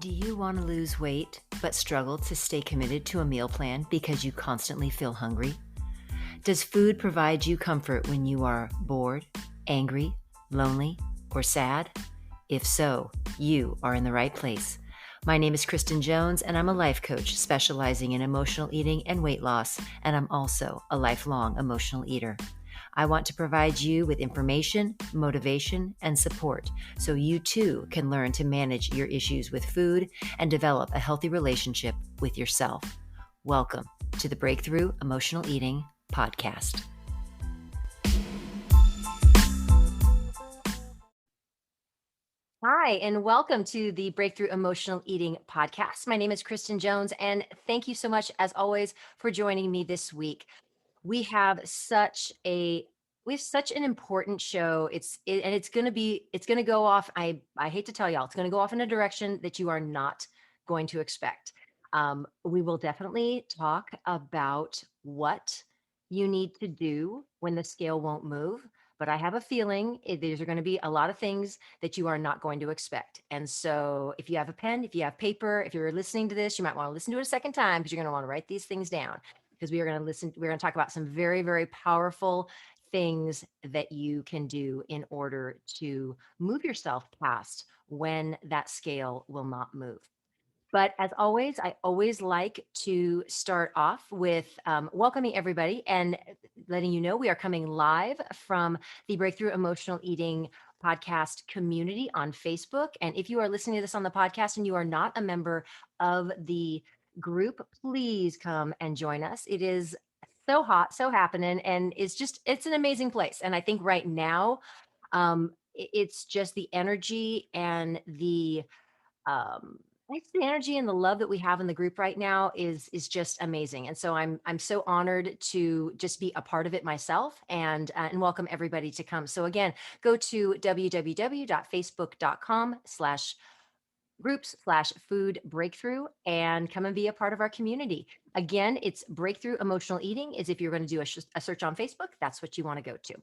Do you want to lose weight but struggle to stay committed to a meal plan because you constantly feel hungry? Does food provide you comfort when you are bored, angry, lonely, or sad? If so, you are in the right place. My name is Kristen Jones, and I'm a life coach specializing in emotional eating and weight loss, and I'm also a lifelong emotional eater. I want to provide you with information, motivation, and support so you too can learn to manage your issues with food and develop a healthy relationship with yourself. Welcome to the Breakthrough Emotional Eating Podcast. Hi, and welcome to the Breakthrough Emotional Eating Podcast. My name is Kristen Jones, and thank you so much, as always, for joining me this week. We have such an important show. It's going to go off. I hate to tell y'all, it's going to go off in a direction that you are not going to expect. We will definitely talk about what you need to do when the scale won't move. But I have a feeling these are going to be a lot of things that you are not going to expect. And so if you have a pen, if you have paper, if you're listening to this, you might want to listen to it a second time because you're going to want to write these things down, because we're going to talk about some very, very powerful things that you can do in order to move yourself past when that scale will not move. But as always, I always like to start off with welcoming everybody and letting you know we are coming live from the Breakthrough Emotional Eating podcast community on Facebook. And if you are listening to this on the podcast and you are not a member of the group, please come and join us. It is so hot, so happening, and it's an amazing place. And I think right now, it's just the energy and the energy and the love that we have in the group right now is just amazing. And so I'm so honored to just be a part of it myself, and welcome everybody to come. So again, go to www.facebook.com/groups/food breakthrough and come and be a part of our community. Again, it's Breakthrough Emotional Eating. Is if you're going to do a search on Facebook, that's what you want to go to.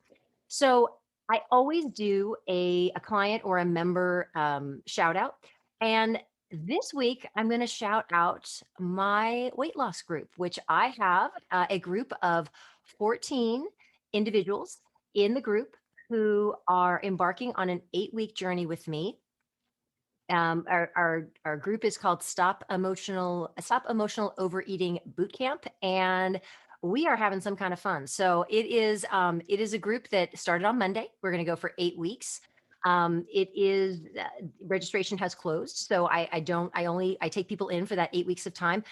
So I always do a client or a member shout out. And this week, I'm going to shout out my weight loss group, which I have a group of 14 individuals in the group who are embarking on an 8-week journey with me. Our group is called Stop Emotional Overeating Bootcamp, and we are having some kind of fun. So it is a group that started on Monday. We're going to go for 8 weeks. Registration has closed, so I take people in for that 8 weeks of time.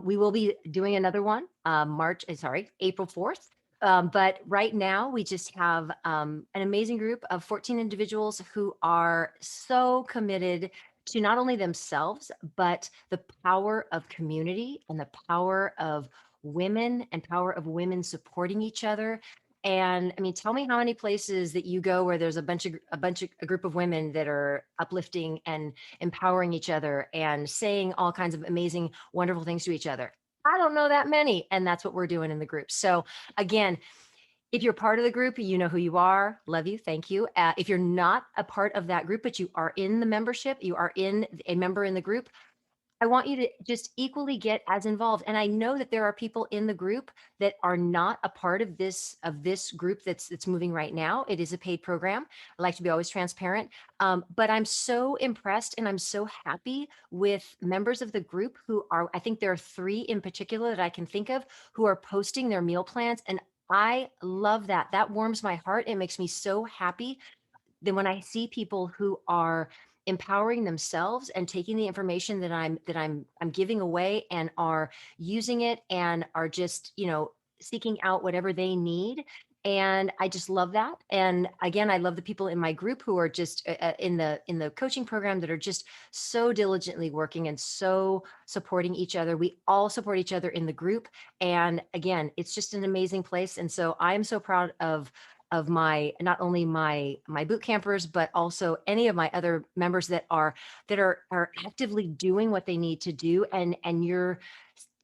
We will be doing another one April 4th. But right now, we just have an amazing group of 14 individuals who are so committed to not only themselves, but the power of community and the power of women and power of women supporting each other. And I mean, tell me how many places that you go where there's a group of women that are uplifting and empowering each other and saying all kinds of amazing, wonderful things to each other. I don't know that many. And that's what we're doing in the group. So again, if you're part of the group, you know who you are. Love you. Thank you. If you're not a part of that group, but you are in the membership, you are a member in the group, I want you to just equally get as involved. And I know that there are people in the group that are not a part of this group that's moving right now. It is a paid program. I like to be always transparent. But I'm so impressed and I'm so happy with members of the group who are, I think there are 3 in particular that I can think of, who are posting their meal plans. And I love that. That warms my heart. It makes me so happy then when I see people who are empowering themselves and taking the information that I'm giving away and are using it and are just, seeking out whatever they need. And I just love that. And again, I love the people in my group who are just in the coaching program that are just so diligently working and so supporting each other. We all support each other in the group. And again, it's just an amazing place. And so I'm so proud of my not only my boot campers, but also any of my other members that are actively doing what they need to do. And you're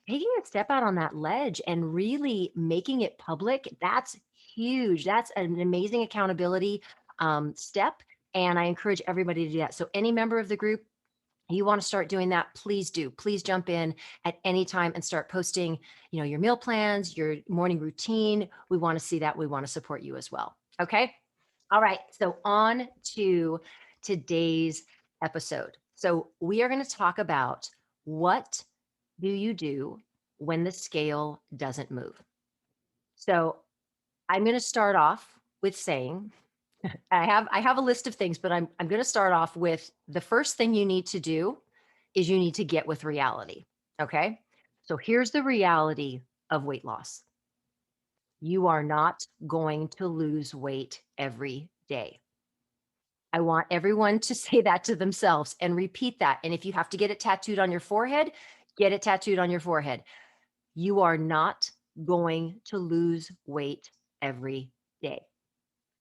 taking a step out on that ledge and really making it public. That's huge. That's an amazing accountability step. And I encourage everybody to do that. So any member of the group, You want to start doing that, please do. Please jump in at any time and start posting, your meal plans, your morning routine. We want to see that. We want to support you as well. Okay? All right. So on to today's episode. So we are going to talk about, what do you do when the scale doesn't move? So I'm going to start off with saying, I have a list of things, but I'm going to start off with, the first thing you need to do is you need to get with reality. Okay? So here's the reality of weight loss. You are not going to lose weight every day. I want everyone to say that to themselves and repeat that. And if you have to get it tattooed on your forehead, get it tattooed on your forehead. You are not going to lose weight every day.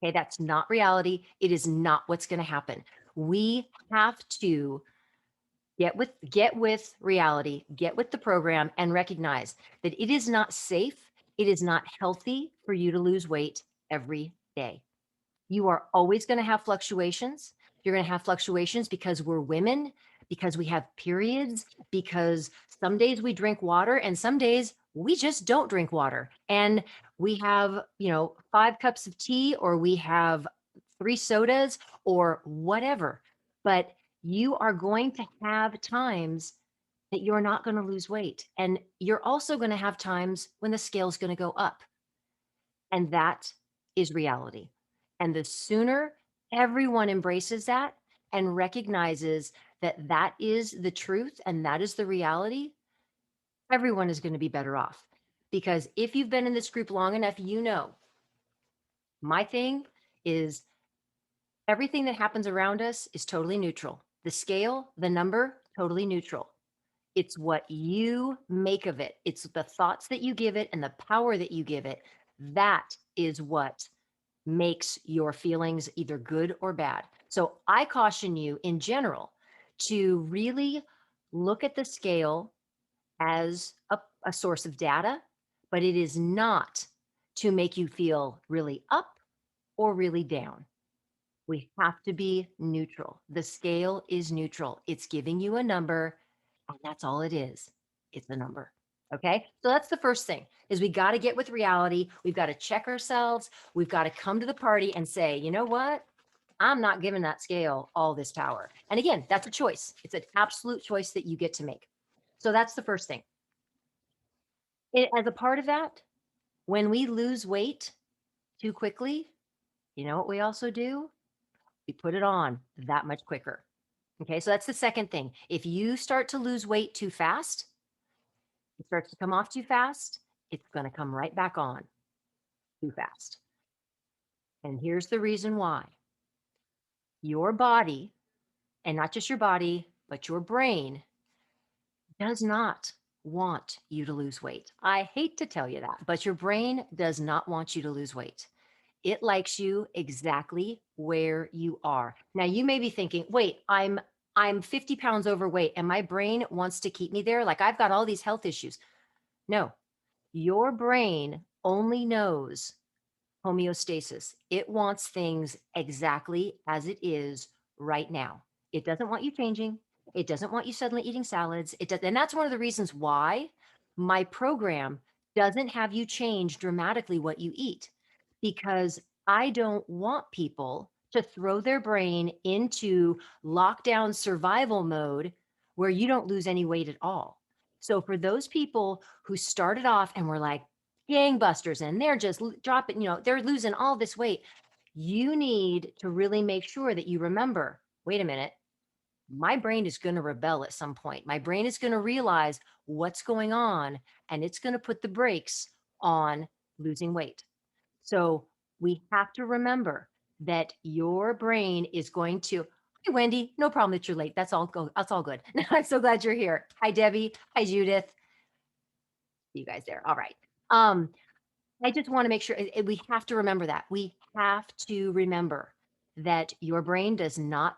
Okay, that's not reality. It is not what's going to happen. We have to get with reality, get with the program, and recognize that it is not safe. It is not healthy for you to lose weight every day. You are always going to have fluctuations. You're going to have fluctuations because we're women, because we have periods, because some days we drink water and some days we just don't drink water. And we have, 5 cups of tea, or we have 3 sodas, or whatever. But you are going to have times that you're not going to lose weight. And you're also going to have times when the scale is going to go up. And that is reality. And the sooner everyone embraces that and recognizes that that is the truth and that is the reality, everyone is going to be better off. Because if you've been in this group long enough, my thing is, everything that happens around us is totally neutral. The scale, the number, totally neutral. It's what you make of it. It's the thoughts that you give it and the power that you give it. That is what makes your feelings either good or bad. So I caution you in general to really look at the scale as a source of data, but it is not to make you feel really up or really down. We have to be neutral. The scale is neutral. It's giving you a number, and that's all it is. It's a number. Okay. So that's the first thing, is we got to get with reality. We've got to check ourselves. We've got to come to the party and say, you know what? I'm not giving that scale all this power. And again, that's a choice. It's an absolute choice that you get to make. So that's the first thing. As a part of that, when we lose weight too quickly, you know what we also do? We put it on that much quicker. Okay, so that's the second thing. If you start to lose weight too fast, it starts to come off too fast, it's going to come right back on too fast. And here's the reason why. Your body, and not just your body, but your brain, does not want you to lose weight. I hate to tell you that, but your brain does not want you to lose weight. It likes you exactly where you are. Now you may be thinking, wait, I'm 50 pounds overweight and my brain wants to keep me there. Like, I've got all these health issues. No, your brain only knows homeostasis. It wants things exactly as it is right now. It doesn't want you changing. It doesn't want you suddenly eating salads. It does, and that's one of the reasons why my program doesn't have you change dramatically what you eat, because I don't want people to throw their brain into lockdown survival mode where you don't lose any weight at all. So for those people who started off and were like gangbusters and they're just dropping, they're losing all this weight, you need to really make sure that you remember, wait a minute, my brain is going to rebel at some point. My brain is going to realize what's going on, and it's going to put the brakes on losing weight. So we have to remember that your brain is going to, hey, Wendy, no problem that you're late. That's all go. That's all good. I'm so glad you're here. Hi, Debbie. Hi, Judith. You guys there. All right. I just want to make sure we have to remember that. We have to remember that your brain does not,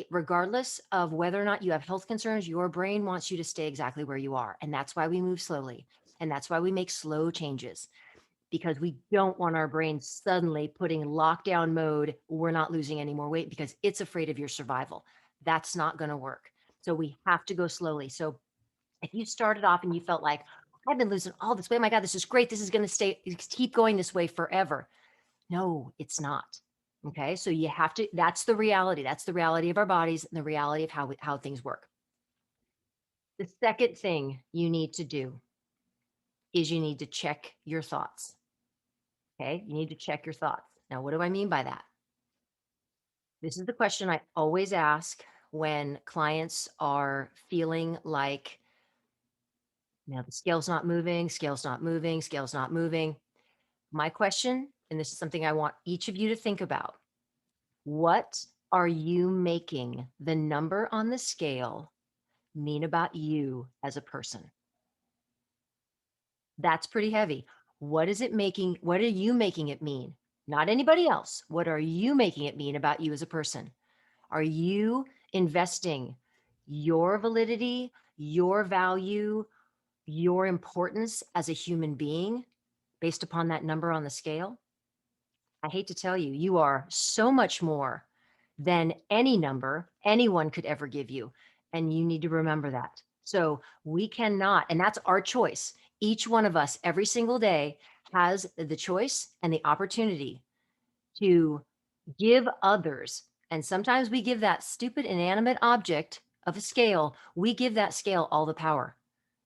regardless of whether or not you have health concerns, your brain wants you to stay exactly where you are. And that's why we move slowly. And that's why we make slow changes, because we don't want our brain suddenly putting lockdown mode. We're not losing any more weight because it's afraid of your survival. That's not going to work. So we have to go slowly. So if you started off and you felt like, I've been losing all this weight, my God, this is great. This is going to keep going this way forever. No, it's not. Okay. So you have to, that's the reality. That's the reality of our bodies and the reality of how things work. The second thing you need to do is you need to check your thoughts. Okay. You need to check your thoughts. Now, what do I mean by that? This is the question I always ask when clients are feeling like, the scale's not moving, scale's not moving, scale's not moving. My question, and this is something I want each of you to think about, what are you making the number on the scale mean about you as a person? That's pretty heavy. What is it making? What are you making it mean? Not anybody else. What are you making it mean about you as a person? Are you investing your validity, your value, your importance as a human being based upon that number on the scale? I hate to tell you, you are so much more than any number anyone could ever give you. And you need to remember that. So we cannot, and that's our choice. Each one of us every single day has the choice and the opportunity to give others. And sometimes we give that stupid inanimate object of a scale, we give that scale all the power.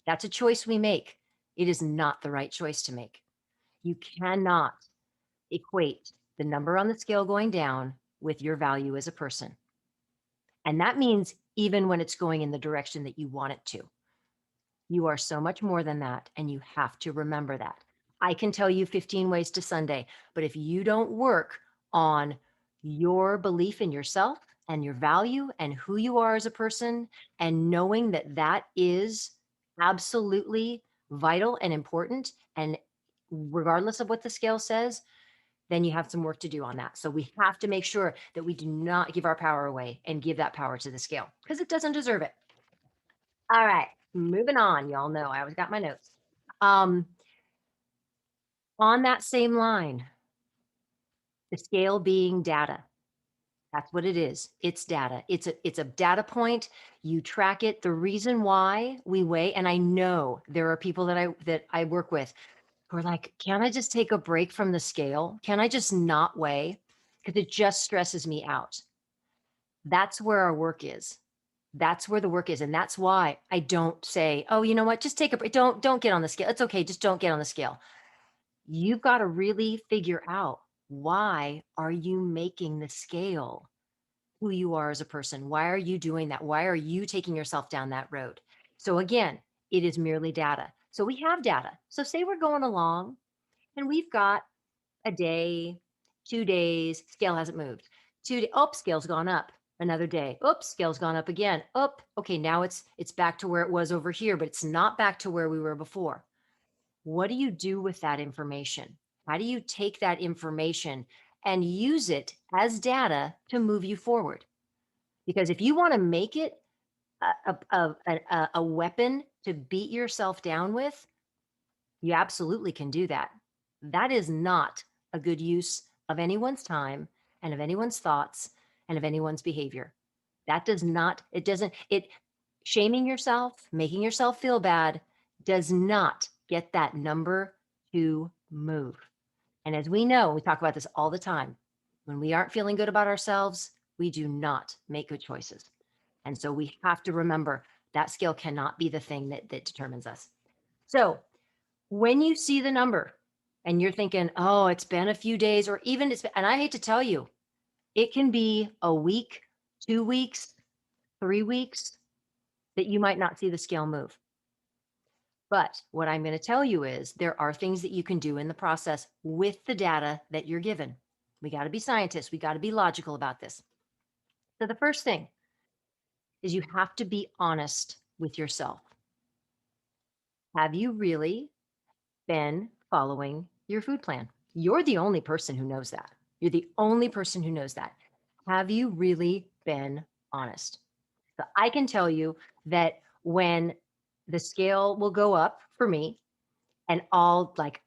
That's a choice we make. It is not the right choice to make. You cannot equate the number on the scale going down with your value as a person. And that means even when it's going in the direction that you want it to. You are so much more than that, and you have to remember that. I can tell you 15 ways to Sunday, but if you don't work on your belief in yourself and your value and who you are as a person, and knowing that that is absolutely vital and important, and regardless of what the scale says, then you have some work to do on that. So we have to make sure that we do not give our power away and give that power to the scale because it doesn't deserve it. All right, moving on. Y'all know I always got my notes. Um, on that same line, the scale being data. That's what it is. It's data. It's a data point. You track it. The reason why we weigh, and I know there are people that I work with who are like, can I just take a break from the scale? Can I just not weigh? Because it just stresses me out. That's where our work is. That's where the work is. And that's why I don't say, oh, you know what, just take a break. Don't get on the scale. It's okay. Just don't get on the scale. You've got to really figure out, why are you making the scale who you are as a person? Why are you doing that? Why are you taking yourself down that road? So again, it is merely data. So we have data. So say we're going along and we've got a day, 2 days, scale hasn't moved. Oh, scale's gone up. Another day. Oops, scale's gone up again. Oh, okay, now it's back to where it was over here, but it's not back to where we were before. What do you do with that information? How do you take that information and use it as data to move you forward? Because if you want to make it a weapon to beat yourself down with, you absolutely can do that. That is not a good use of anyone's time and of anyone's thoughts and of anyone's behavior. That does not, it doesn't, it shaming yourself, making yourself feel bad does not get that number to move. And as we know, we talk about this all the time. When we aren't feeling good about ourselves, we do not make good choices. And so we have to remember that scale cannot be the thing that determines us. So when you see the number and you're thinking, oh, it's been a few days, or even and I hate to tell you, it can be a week, 2 weeks, 3 weeks that you might not see the scale move. But what I'm going to tell you is there are things that you can do in the process with the data that you're given. We got to be scientists. We got to be logical about this. So the first thing is you have to be honest with yourself. Have you really been following your food plan? You're the only person who knows that. You're the only person who knows that. Have you really been honest? So I can tell you that when the scale will go up for me and I'll like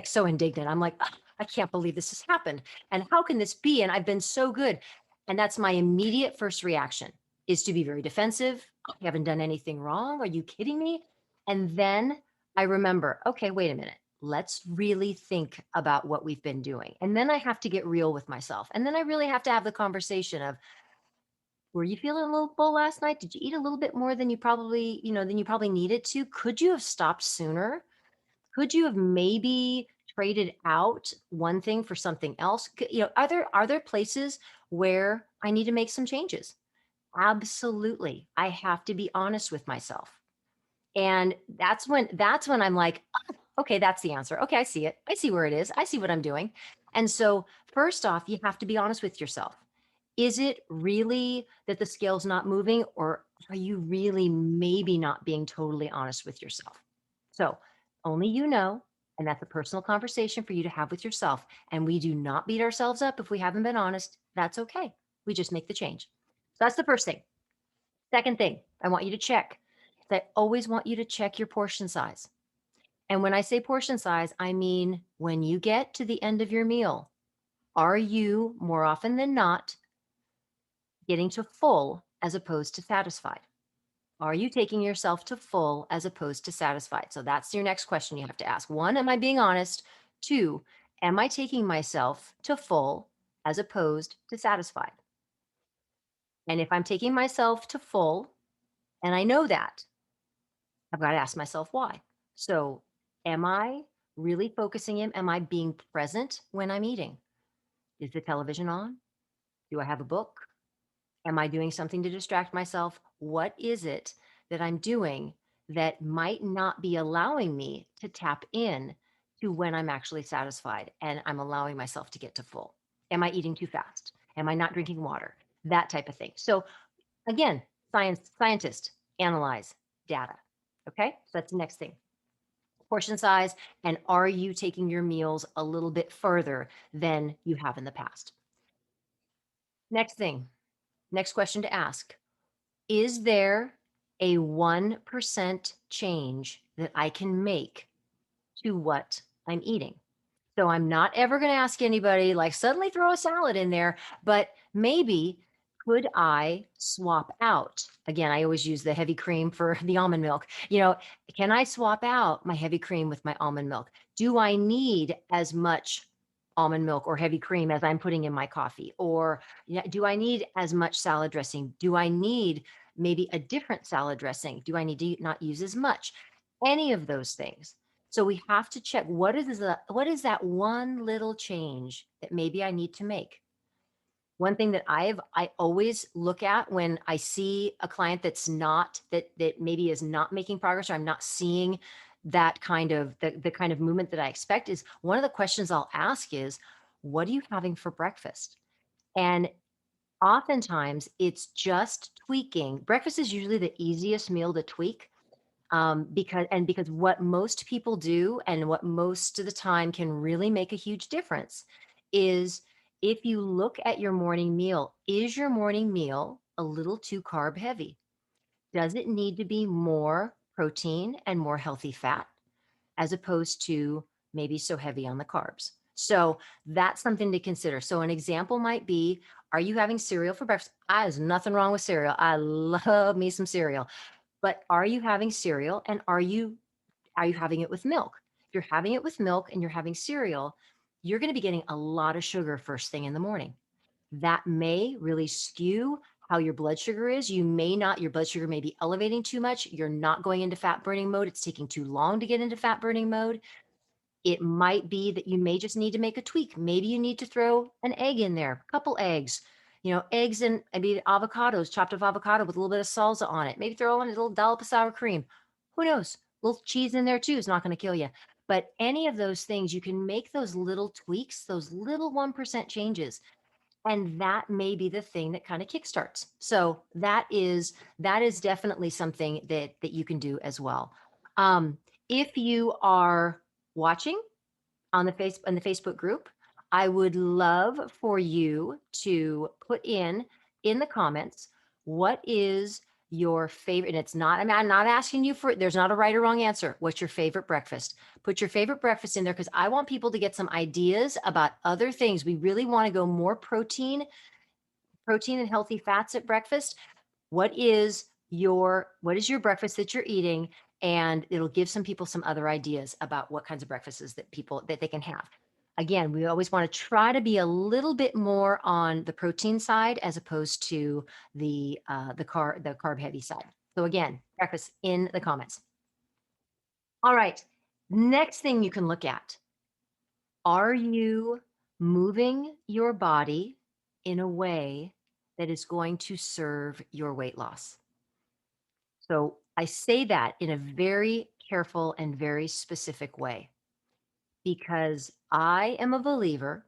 so indignant. I'm like, "Ugh, I can't believe this has happened. And how can this be? And I've been so good." And that's my immediate first reaction, is to be very defensive. You haven't done anything wrong. Are you kidding me? And then I remember, okay, wait a minute. Let's really think about what we've been doing. And then I have to get real with myself. And then I really have to have the conversation of, were you feeling a little full last night? Did you eat a little bit more than you probably, than you probably needed to? Could you have stopped sooner? Could you have maybe traded out one thing for something else? Are there places where I need to make some changes? Absolutely. I have to be honest with myself. And that's when I'm like, "Oh, okay, that's the answer. Okay, I see it. I see where it is. I see what I'm doing." And so, first off, you have to be honest with yourself. Is it really that the scale's not moving, or are you really maybe not being totally honest with yourself? So, only you know, and that's a personal conversation for you to have with yourself. And we do not beat ourselves up if we haven't been honest. That's okay. We just make the change. So that's the first thing. Second thing I want you to check is I always want you to check your portion size. And when I say portion size, I mean when you get to the end of your meal, are you more often than not getting to full as opposed to satisfied? Are you taking yourself to full as opposed to satisfied? So that's your next question you have to ask. One, am I being honest? Two, am I taking myself to full as opposed to satisfied? And if I'm taking myself to full and I know that, I've got to ask myself why. So, am I really focusing in? Am I being present when I'm eating? Is the television on? Do I have a book? Am I doing something to distract myself? What is it that I'm doing that might not be allowing me to tap in to when I'm actually satisfied and I'm allowing myself to get to full? Am I eating too fast? Am I not drinking water? That type of thing. So, again, scientist, analyze data. Okay, so that's the next thing. Portion size, and are you taking your meals a little bit further than you have in the past? Next thing, next question to ask. Is there a 1% change that I can make to what I'm eating? So I'm not ever going to ask anybody like suddenly throw a salad in there, but maybe could I swap out? Again, I always use the heavy cream for the almond milk. Can I swap out my heavy cream with my almond milk? Do I need as much almond milk or heavy cream as I'm putting in my coffee? Or do I need as much salad dressing? Do I need maybe a different salad dressing? Do I need to not use as much? Any of those things. So we have to check what is that one little change that maybe I need to make. One thing that I always look at when I see a client that maybe is not making progress, or I'm not seeing that kind of the kind of movement that I expect, is one of the questions I'll ask is, what are you having for breakfast? And oftentimes it's just tweaking. Breakfast is usually the easiest meal to tweak, because what most people do and what most of the time can really make a huge difference is, if you look at your morning meal, is your morning meal a little too carb heavy? Does it need to be more protein and more healthy fat, as opposed to maybe so heavy on the carbs? So that's something to consider. So an example might be, are you having cereal for breakfast? There's nothing wrong with cereal. I love me some cereal. But are you having cereal, and are you having it with milk? If you're having it with milk and you're having cereal, you're going to be getting a lot of sugar first thing in the morning. That may really skew how your blood sugar is. Your blood sugar may be elevating too much. You're not going into fat burning mode. It's taking too long to get into fat burning mode. It might be that you may just need to make a tweak. Maybe you need to throw an egg in there, a couple eggs, eggs and maybe avocados, chopped up avocado with a little bit of salsa on it. Maybe throw in a little dollop of sour cream. Who knows? A little cheese in there too is not going to kill you. But any of those things, you can make those little tweaks, those little 1% changes. And that may be the thing that kind of kickstarts. So that is definitely something that you can do as well. If you are watching on the Facebook group, I would love for you to put in the comments, what is your favorite, and it's not, I'm not asking you for, there's not a right or wrong answer. What's your favorite breakfast? Put your favorite breakfast in there, because I want people to get some ideas about other things. We really want to go more protein and healthy fats at breakfast. What is what is your breakfast that you're eating, and it'll give some people some other ideas about what kinds of breakfasts that they can have. Again, we always want to try to be a little bit more on the protein side as opposed to the carb heavy side. So again, breakfast in the comments. All right. Next thing you can look at, are you moving your body in a way that is going to serve your weight loss? So I say that in a very careful and very specific way because I am a believer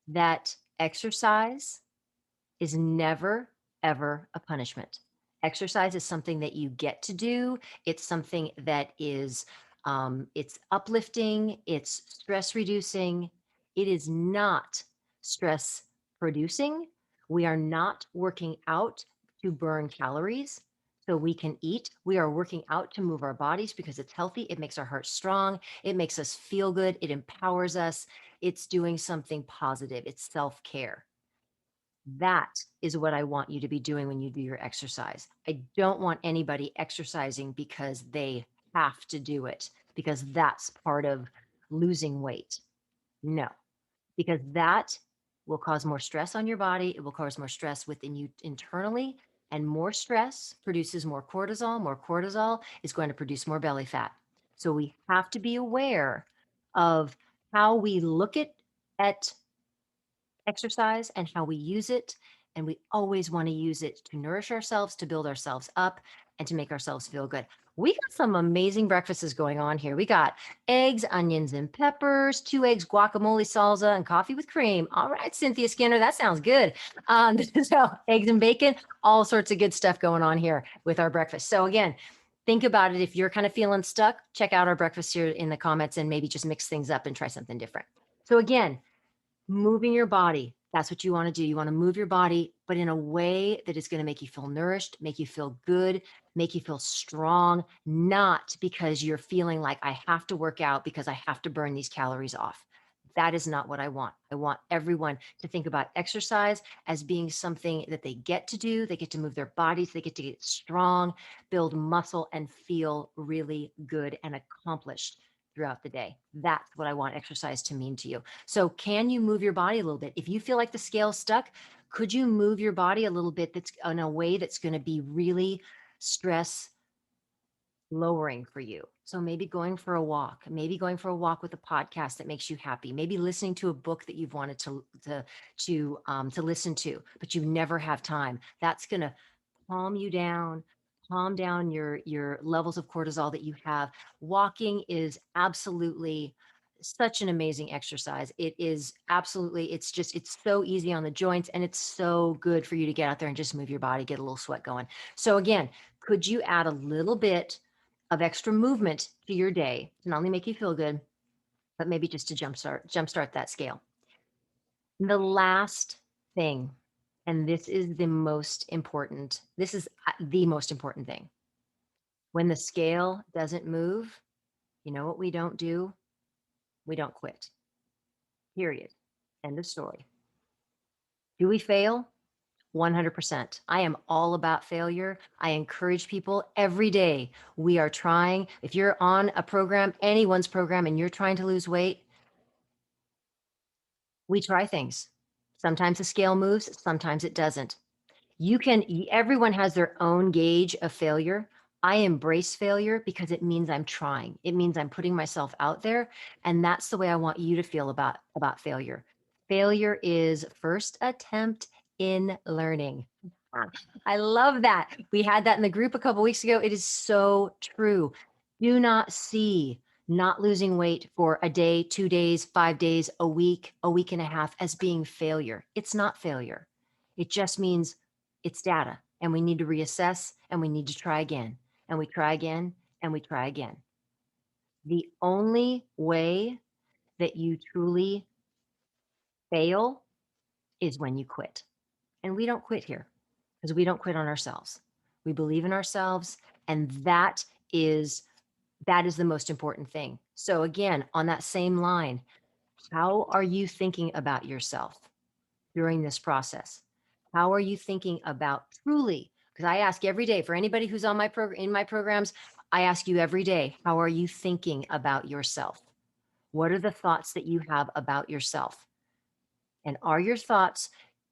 that exercise is never, ever a punishment. Exercise is something that you get to do. It's something that is, it's uplifting, it's stress reducing. It is not stress producing. We are not working out to burn calories so we can eat. We are working out to move our bodies because it's healthy. It makes our heart strong. It makes us feel good. It empowers us. It's doing something positive. It's self care. That is what I want you to be doing when you do your exercise. I don't want anybody exercising because they have to do it, because that's part of losing weight. No, because that will cause more stress on your body. It will cause more stress within you internally, and more stress produces more cortisol. More cortisol is going to produce more belly fat. So we have to be aware of how we look at exercise and how we use it. And we always want to use it to nourish ourselves, to build ourselves up, and to make ourselves feel good. We got some amazing breakfasts going on here. We got eggs, onions, and peppers, 2 eggs, guacamole, salsa, and coffee with cream. All right, Cynthia Skinner, that sounds good. So eggs and bacon, all sorts of good stuff going on here with our breakfast. So again, think about it. If you're kind of feeling stuck, check out our breakfast here in the comments and maybe just mix things up and try something different. So again, moving your body. That's what you want to do. You want to move your body, but in a way that is going to make you feel nourished, make you feel good, make you feel strong, not because you're feeling like I have to work out because I have to burn these calories off. That is not what I want. I want everyone to think about exercise as being something that they get to do. They get to move their bodies, they get to get strong, build muscle, and feel really good and accomplished throughout the day. That's what I want exercise to mean to you. So can you move your body a little bit? If you feel like the scale's stuck, could you move your body a little bit that's in a way that's going to be really stress lowering for you? So maybe going for a walk, maybe going for a walk with a podcast that makes you happy, maybe listening to a book that you've wanted to listen to, but you never have time. That's going to calm down your levels of cortisol that you have. Walking is absolutely such an amazing exercise. It is absolutely, it's so easy on the joints, and it's so good for you to get out there and just move your body, get a little sweat going. So again, could you add a little bit of extra movement to your day to not only make you feel good, but maybe just to jumpstart that scale? The last thing, and this is the most important thing. When the scale doesn't move, you know what we don't do? We don't quit. Period. End of story. Do we fail? 100%. I am all about failure. I encourage people every day. We are trying, if you're on a program, anyone's program, and you're trying to lose weight, we try things. Sometimes the scale moves, sometimes it doesn't. Everyone has their own gauge of failure. I embrace failure because it means I'm trying. It means I'm putting myself out there. And that's the way I want you to feel about failure. Failure is first attempt in learning. I love that. We had that in the group a couple weeks ago. It is so true. Do not see not losing weight for a day, 2 days, 5 days, a week and a half as being failure. It's not failure. It just means it's data, and we need to reassess, and we need to try again, and we try again, and we try again. The only way that you truly fail is when you quit. And we don't quit here because we don't quit on ourselves. We believe in ourselves, and is that is the most important thing. So again, on that same line, how are you thinking about yourself during this process? How are you thinking about truly? because I ask every day for anybody who's on my in my programs, I ask you every day, how are you thinking about yourself? What are the thoughts that you have about yourself? And are your thoughts,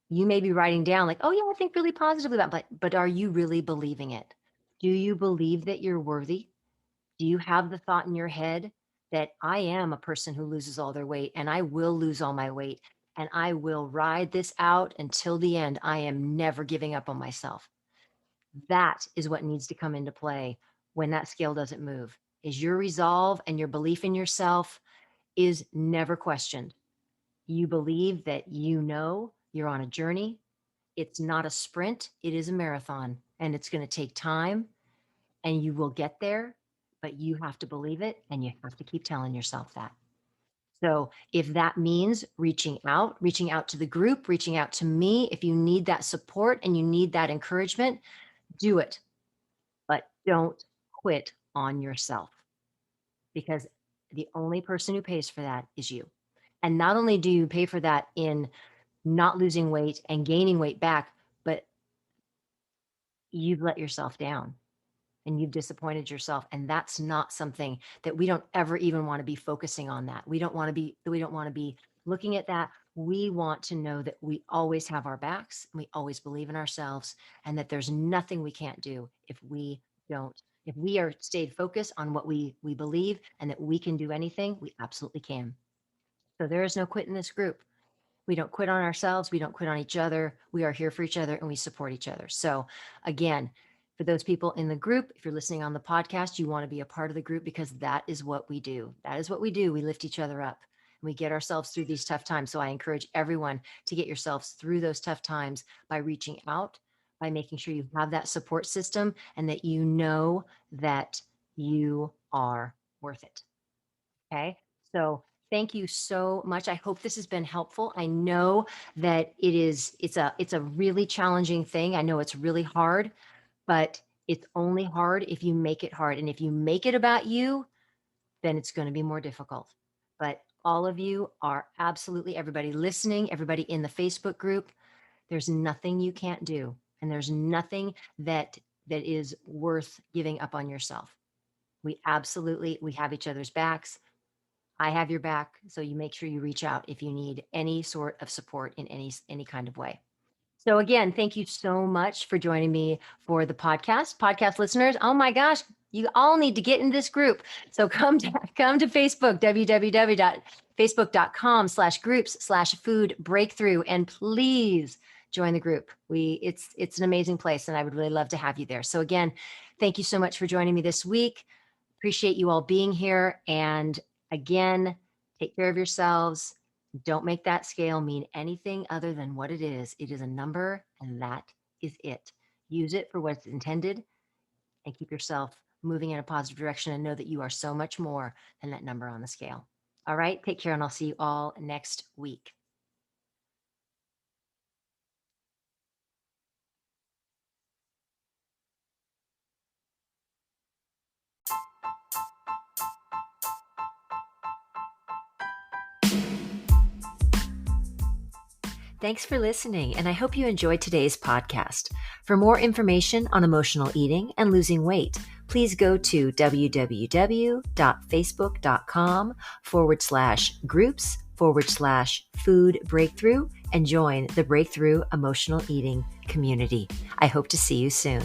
you may be writing down like, oh yeah, I think really positively about, but are you really believing it? Do you believe that you're worthy? Do you have the thought in your head that I am a person who loses all their weight and I will lose all my weight and I will ride this out until the end? I am never giving up on myself. That is what needs to come into play when that scale doesn't move. Is your resolve and your belief in yourself is never questioned. You believe that you know you're on a journey. It's not a sprint, it is a marathon, and it's going to take time and you will get there, but you have to believe it and you have to keep telling yourself that. So if that means reaching out to the group, reaching out to me, if you need that support and you need that encouragement, do it. But don't quit on yourself because the only person who pays for that is you. And not only do you pay for that in not losing weight and gaining weight back, but you've let yourself down and you've disappointed yourself. And that's not something that we don't ever even want to be focusing on that. We don't want to be looking at that. We want to know that we always have our backs, and we always believe in ourselves, and that there's nothing we can't do if we are stayed focused on what we believe and that we can do anything, we absolutely can. So there is no quit in this group. We don't quit on ourselves. We don't quit on each other. We are here for each other and we support each other. So, again, for those people in the group, if you're listening on the podcast, you want to be a part of the group because that is what we do. That is what we do. We lift each other up. We get ourselves through these tough times. So, I encourage everyone to get yourselves through those tough times by reaching out, by making sure you have that support system and that you know that you are worth it. Okay. So thank you so much. I hope this has been helpful. I know that it's a really challenging thing. I know it's really hard, but it's only hard if you make it hard. And if you make it about you, then it's going to be more difficult. But all of you are absolutely everybody listening, everybody in the Facebook group, there's nothing you can't do. And there's nothing that is worth giving up on yourself. We have each other's backs. I have your back, so you make sure you reach out if you need any sort of support in any kind of way. So again, thank you so much for joining me for the podcast. Podcast listeners, oh my gosh, you all need to get in this group. So come to Facebook, www.facebook.com/groups/food breakthrough, and please join the group. It's an amazing place, and I would really love to have you there. So again, thank you so much for joining me this week. Appreciate you all being here. And again, take care of yourselves. Don't make that scale mean anything other than what it is. It is a number, and that is it. Use it for what it's intended and keep yourself moving in a positive direction and know that you are so much more than that number on the scale. All right. Take care, and I'll see you all next week. Thanks for listening, and I hope you enjoyed today's podcast. For more information on emotional eating and losing weight, please go to www.facebook.com/groups/food breakthrough and join the Breakthrough Emotional Eating community. I hope to see you soon.